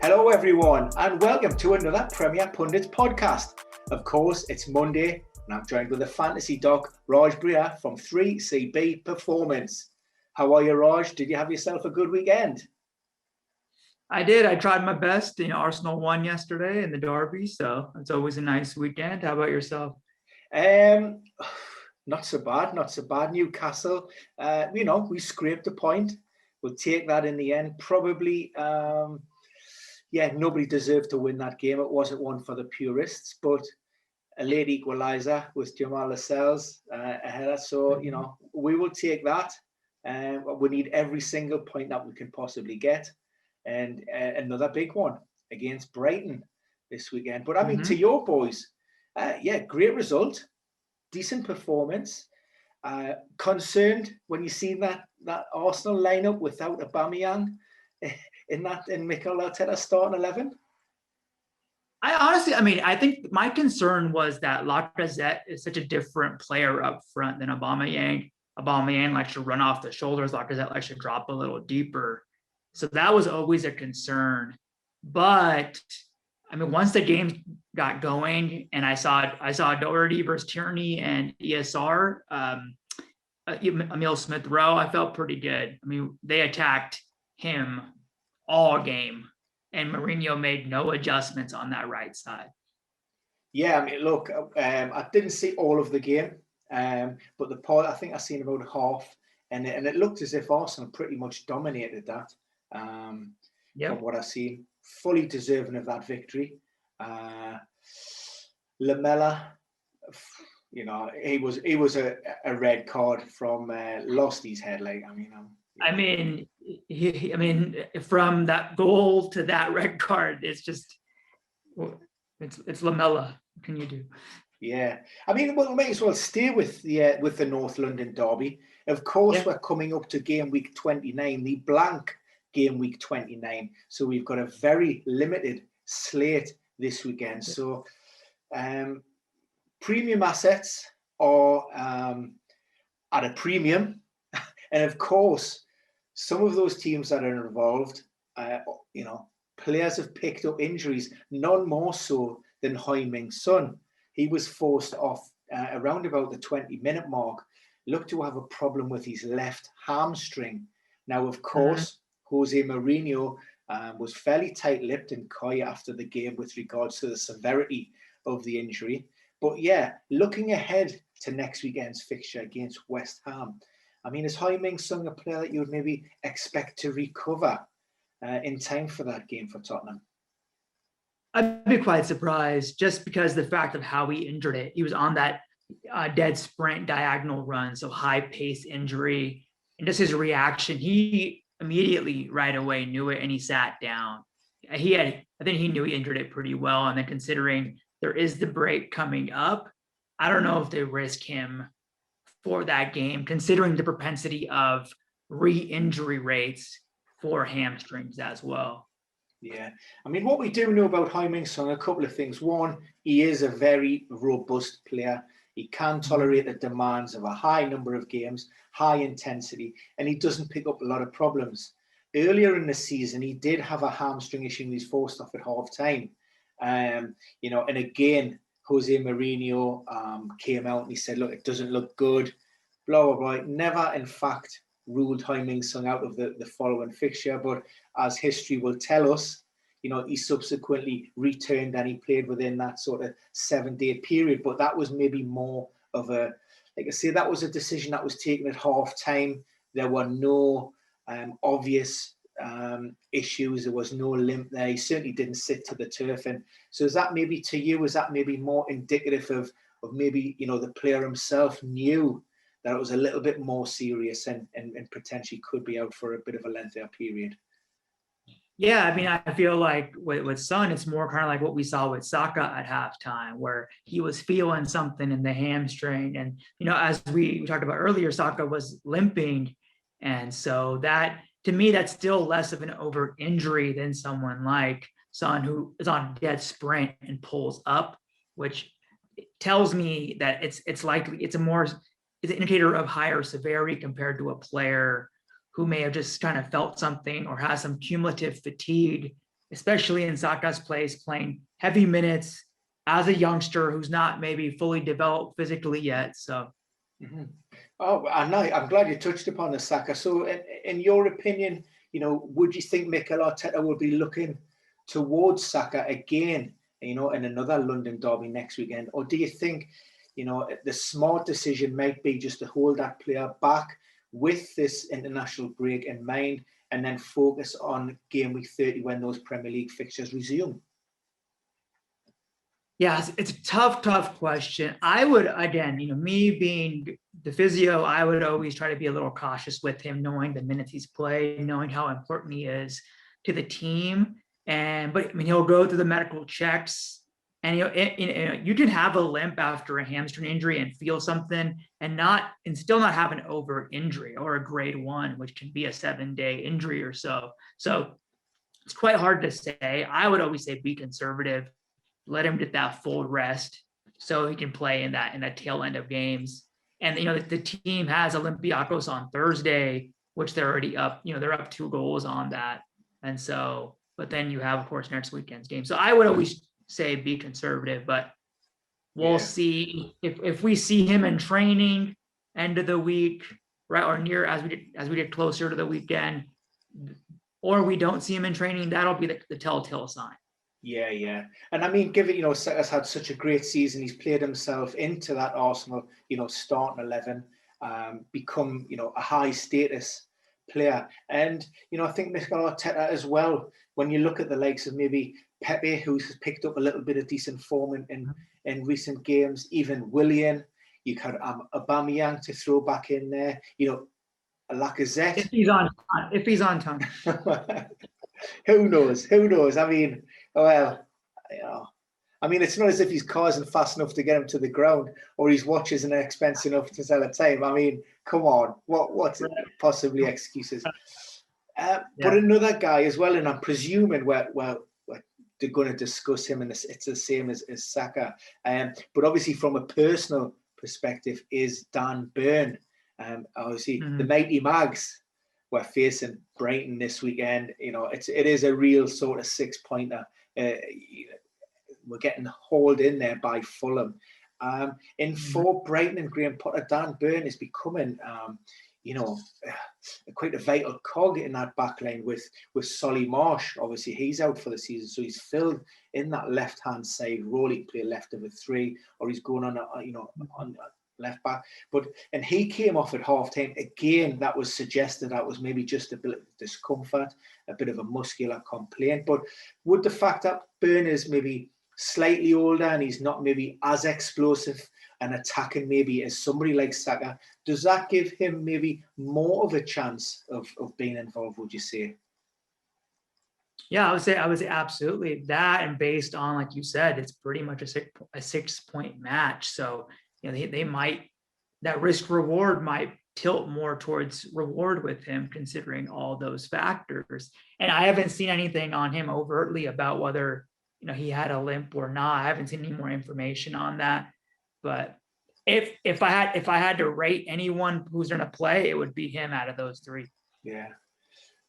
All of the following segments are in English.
Hello everyone and welcome to another Premier Pundits podcast. Of course, it's Monday and I'm joined with the fantasy doc, Raj Brar from 3CB Performance. How are you, Raj? Did you have yourself a good weekend? I did. I tried my best. Arsenal won yesterday in the derby, so it's always a nice weekend. How about yourself? Not so bad. Newcastle, we scraped a point. We'll take that in the end. Probably, nobody deserved to win that game. It wasn't one for the purists, but a late equaliser with Jamal Lascelles ahead. So, we will take that. We need every single point that we can possibly get. And another big one against Brighton this weekend. But I mean, to your boys, great result, decent performance. Concerned when you see that Arsenal lineup without Aubameyang in Mikel Arteta's starting 11? I think my concern was that Lacazette is such a different player up front than Aubameyang. Aubameyang likes to run off the shoulders. Lacazette likes to drop a little deeper. So that was always a concern. But I mean, once the game got going and I saw Doherty versus Tierney and ESR, Emil Smith Rowe, I felt pretty good. I mean, they attacked him all game, and Mourinho made no adjustments on that right side. Yeah, I mean, look, I didn't see all of the game, but the part I think I seen about half, and it looked as if Arsenal pretty much dominated that. From what I've seen, fully deserving of that victory. Lamela, he was a red card from lost his head. From that goal to that red card, it's Lamela. What can you do? Yeah, I mean, we may as well stay with the North London derby. Of course, We're coming up to game week 29, the blank game week 29. So we've got a very limited slate this weekend. So premium assets are at a premium. And of course, some of those teams that are involved, players have picked up injuries, none more so than Heung-min Son. He was forced off around about the 20-minute mark, looked to have a problem with his left hamstring. Now, of course, Jose Mourinho was fairly tight-lipped and coy after the game with regards to the severity of the injury. But looking ahead to next weekend's fixture against West Ham, I mean, is Heung-min Son a player that you would maybe expect to recover in time for that game for Tottenham? I'd be quite surprised just because the fact of how he injured it. He was on that dead sprint diagonal run, so high-pace injury. And just his reaction, he immediately right away knew it and he sat down. I think he knew he injured it pretty well. And then considering there is the break coming up, I don't know if they risk him for that game, considering the propensity of re-injury rates for hamstrings as well. Yeah, I mean, what we do know about Heung-min Son, a couple of things. One, he is a very robust player. He can tolerate the demands of a high number of games, high intensity, and he doesn't pick up a lot of problems. Earlier in the season, he did have a hamstring issue and he's forced off at half-time. And again, Jose Mourinho came out and he said, look, it doesn't look good, blah, blah, blah. Never, in fact, ruled Heung-min Son out of the following fixture, but as history will tell us, he subsequently returned and he played within that sort of 7-day period. But that was maybe more of that was a decision that was taken at half time. There were no obvious issues. There was no limp there. He certainly didn't sit to the turf. And so is that maybe to you, is that maybe more indicative of maybe, the player himself knew that it was a little bit more serious and potentially could be out for a bit of a lengthier period? Yeah, I mean, I feel like with Son, it's more kind of like what we saw with Saka at halftime, where he was feeling something in the hamstring. And, as we talked about earlier, Saka was limping. And so that, to me, that's still less of an overt injury than someone like Son, who is on dead sprint and pulls up, which tells me that it's likely, it's an indicator of higher severity compared to a player who may have just kind of felt something or has some cumulative fatigue, especially in Saka's place, playing heavy minutes as a youngster who's not maybe fully developed physically yet. So. Mm-hmm. Oh, I'm glad you touched upon the Saka. So, in your opinion, would you think Mikel Arteta will be looking towards Saka again, in another London derby next weekend? Or do you think, the smart decision might be just to hold that player back with this international break in mind and then focus on game week 30 when those Premier League fixtures resume? Yeah, it's a tough question. I would, again, me being the physio, I would always try to be a little cautious with him, knowing the minutes he's played, knowing how important he is to the team. But I mean, he'll go through the medical checks, and you can have a limp after a hamstring injury and feel something, and still not have an overt injury or a grade 1, which can be a 7-day injury or so. So it's quite hard to say. I would always say be conservative. Let him get that full rest so he can play in that tail end of games. And the team has Olympiacos on Thursday, which they're already up. They're up 2 goals on that. And so, but then you have, of course, next weekend's game. So I would always say be conservative, but we'll see if we see him in training end of the week, right, or near as we get closer to the weekend, or we don't see him in training. That'll be the telltale sign. Yeah. And I mean, given, Saka's had such a great season, he's played himself into that Arsenal, starting 11, become, a high status player. And, I think Mikel Arteta as well, when you look at the likes of maybe Pepe, who's picked up a little bit of decent form in recent games, even Willian, you could Aubameyang to throw back in there, Lacazette. If he's on time. Who knows? I mean, well, it's not as if his car isn't fast enough to get him to the ground, or his watch isn't expensive enough to sell a time. I mean, come on, what's possibly excuses? But another guy as well, and I'm presuming we're going to discuss him, and it's the same as Saka. But obviously, from a personal perspective, is Dan Burn. Obviously, the Mighty Mags were facing Brighton this weekend. It is a real sort of 6-pointer. We're getting hauled in there by Fulham. For Brighton and Graham Potter, Dan Burn is becoming, quite a vital cog in that back line with Solly Marsh. Obviously, he's out for the season, so he's filled in that left-hand side role. He can play left of a 3, or he's going on on left back. And he came off at half time. Again, that was suggested that was maybe just a bit of discomfort, a bit of a muscular complaint. But would the fact that Burn is maybe slightly older and he's not maybe as explosive and attacking maybe as somebody like Saka, does that give him maybe more of a chance of being involved, would you say? Yeah, I would say absolutely that. And based on, like you said, it's pretty much a 6-point match. So, they might, that risk reward might tilt more towards reward with him, considering all those factors. And I haven't seen anything on him overtly about whether, he had a limp or not. I haven't seen any more information on that. But if I had to rate anyone who's going to play, it would be him out of those 3. Yeah.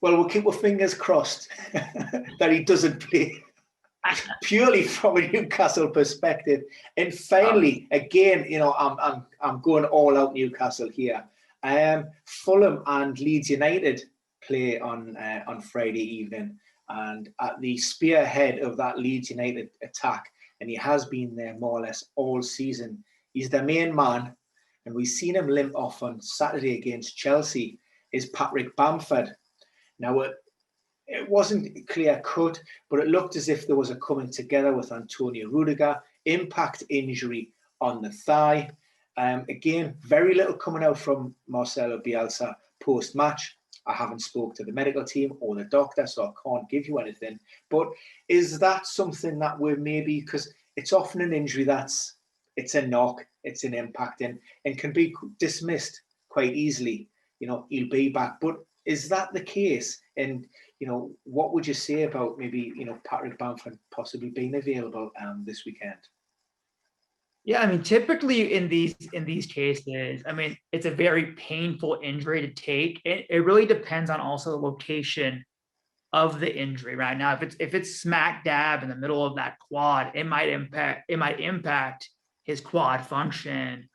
Well, we'll keep our fingers crossed that he doesn't play, purely from a Newcastle perspective. And finally, again, I'm going all out Newcastle here. Fulham and Leeds United play on Friday evening, and at the spearhead of that Leeds United attack, and he has been there more or less all season. He's the main man, and we've seen him limp off on Saturday against Chelsea. Is Patrick Bamford. Now, it wasn't clear cut, but it looked as if there was a coming together with Antonio Rudiger. Impact injury on the thigh. Again, very little coming out from Marcelo Bielsa post-match. I haven't spoke to the medical team or the doctor, so I can't give you anything. But is that something that we're maybe, because it's often an injury it's a knock, it's an impact, and can be dismissed quite easily. He'll be back. But is that the case? And, what would you say about maybe, Patrick Bamford possibly being available this weekend? Yeah, I mean, typically in these cases, I mean, it's a very painful injury to take. It really depends on also the location of the injury right now. If it's smack dab in the middle of that quad, it might impact his quad function,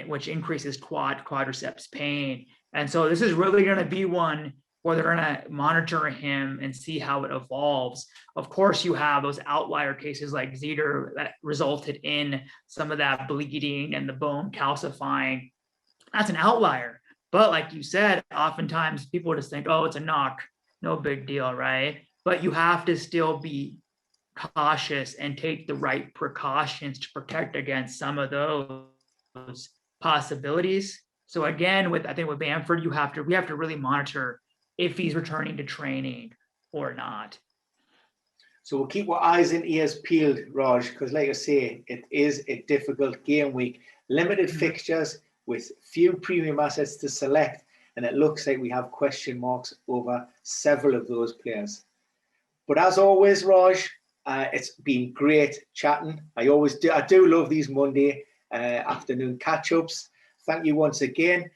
which increases quadriceps pain. And so this is really going to be one where they're going to monitor him and see how it evolves. Of course, you have those outlier cases like Zeter that resulted in some of that bleeding and the bone calcifying. That's an outlier. But like you said, oftentimes people just think, oh, it's a knock, no big deal, right? But you have to still be cautious and take the right precautions to protect against some of those possibilities. So again, I think with Bamford, we have to really monitor if he's returning to training or not. So we'll keep our eyes and ears peeled, Raj, because like I say, it is a difficult game week. Limited fixtures with few premium assets to select, and it looks like we have question marks over several of those players. But as always, Raj, it's been great chatting. I do love these Monday afternoon catch-ups. Thank you once again.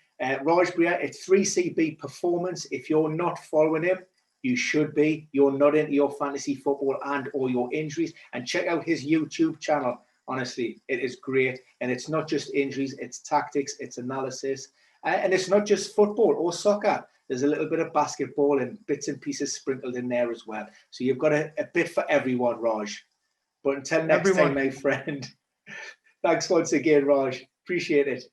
Raj Brar, it's 3CB Performance. If you're not following him, you should be. You're not into your fantasy football and or your injuries. And check out his YouTube channel. Honestly, it is great. And it's not just injuries, it's tactics, it's analysis. And it's not just football or soccer. There's a little bit of basketball and bits and pieces sprinkled in there as well. So you've got a bit for everyone, Raj. But until next time, my friend, thanks once again, Raj. Appreciate it.